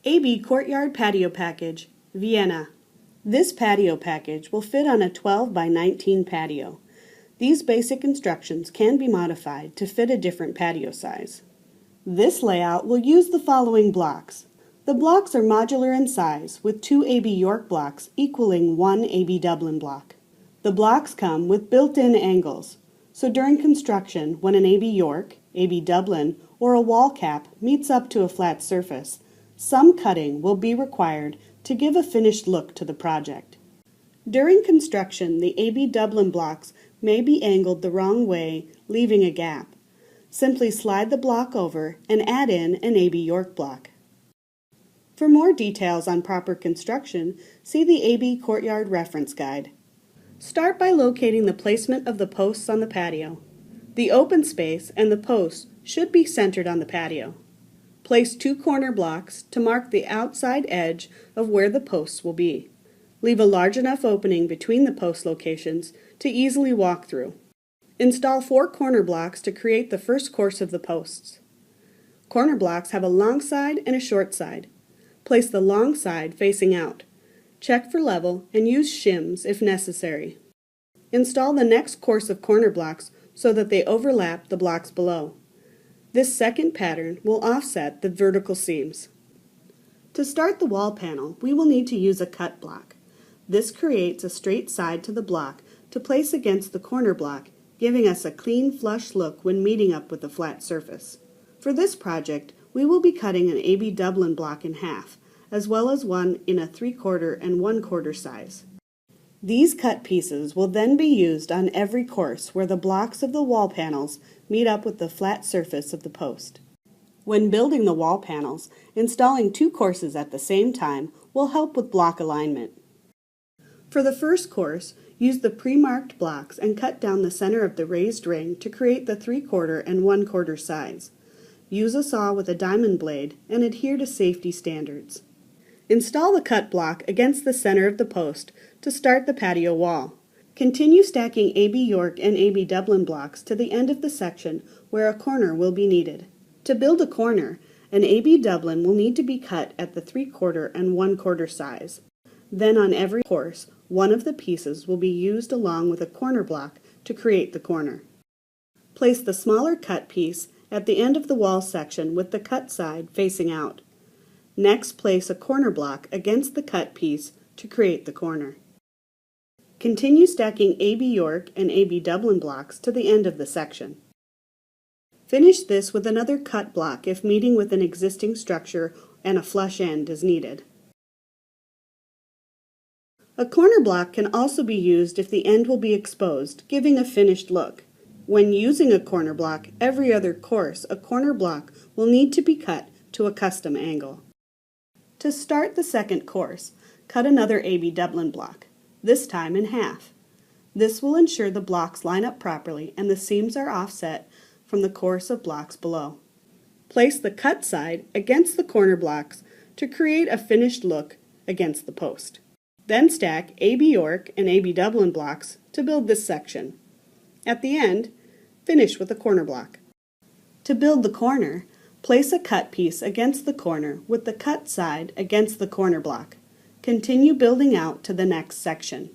AB Courtyard Patio Package, Vienna. This patio package will fit on a 12 by 19 patio. These basic instructions can be modified to fit a different patio size. This layout will use the following blocks. The blocks are modular in size, with 2 AB York blocks equaling 1 AB Dublin block. The blocks come with built-in angles, so during construction, when an AB York, AB Dublin, or a wall cap meets up to a flat surface, some cutting will be required to give a finished look to the project. During construction, the AB Dublin blocks may be angled the wrong way, leaving a gap. Simply slide the block over and add in an AB York block. For more details on proper construction, see the AB Courtyard Reference Guide. Start by locating the placement of the posts on the patio. The open space and the posts should be centered on the patio. Place 2 corner blocks to mark the outside edge of where the posts will be. Leave a large enough opening between the post locations to easily walk through. Install 4 corner blocks to create the first course of the posts. Corner blocks have a long side and a short side. Place the long side facing out. Check for level and use shims if necessary. Install the next course of corner blocks so that they overlap the blocks below. This second pattern will offset the vertical seams. To start the wall panel, we will need to use a cut block. This creates a straight side to the block to place against the corner block, giving us a clean, flush look when meeting up with the flat surface. For this project, we will be cutting an AB Dublin block in half, as well as one in a 3/4 and 1/4 size. These cut pieces will then be used on every course where the blocks of the wall panels meet up with the flat surface of the post. When building the wall panels, installing 2 courses at the same time will help with block alignment. For the first course, use the pre-marked blocks and cut down the center of the raised ring to create the 3/4 and 1/4 size. Use a saw with a diamond blade and adhere to safety standards. Install the cut block against the center of the post to start the patio wall. Continue stacking AB York and AB Dublin blocks to the end of the section where a corner will be needed. To build a corner, an AB Dublin will need to be cut at the 3/4 and 1/4 size. Then on every course, one of the pieces will be used along with a corner block to create the corner. Place the smaller cut piece at the end of the wall section with the cut side facing out. Next, place a corner block against the cut piece to create the corner. Continue stacking AB York and AB Dublin blocks to the end of the section. Finish this with another cut block if meeting with an existing structure and a flush end is needed. A corner block can also be used if the end will be exposed, giving a finished look. When using a corner block, every other course, a corner block will need to be cut to a custom angle. To start the second course, cut another AB Dublin block, this time in half. This will ensure the blocks line up properly and the seams are offset from the course of blocks below. Place the cut side against the corner blocks to create a finished look against the post. Then stack AB York and AB Dublin blocks to build this section. At the end, finish with a corner block. To build the corner, place a cut piece against the corner with the cut side against the corner block. Continue building out to the next section.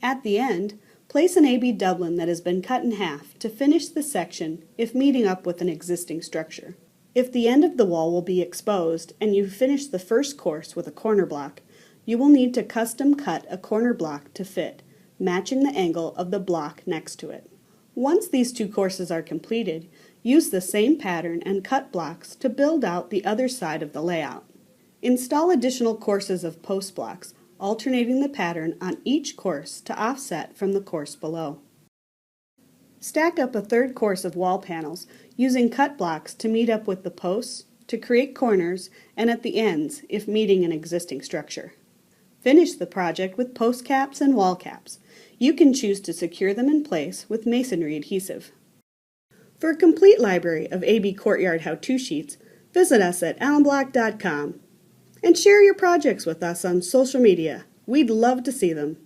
At the end, place an AB Dublin that has been cut in half to finish the section if meeting up with an existing structure. If the end of the wall will be exposed and you finish the first course with a corner block, you will need to custom cut a corner block to fit, matching the angle of the block next to it. Once these 2 courses are completed, use the same pattern and cut blocks to build out the other side of the layout. Install additional courses of post blocks, alternating the pattern on each course to offset from the course below. Stack up a 3rd course of wall panels using cut blocks to meet up with the posts, to create corners, and at the ends if meeting an existing structure. Finish the project with post caps and wall caps. You can choose to secure them in place with masonry adhesive. For a complete library of AB Courtyard how-to sheets, visit us at allenblock.com and share your projects with us on social media. We'd love to see them.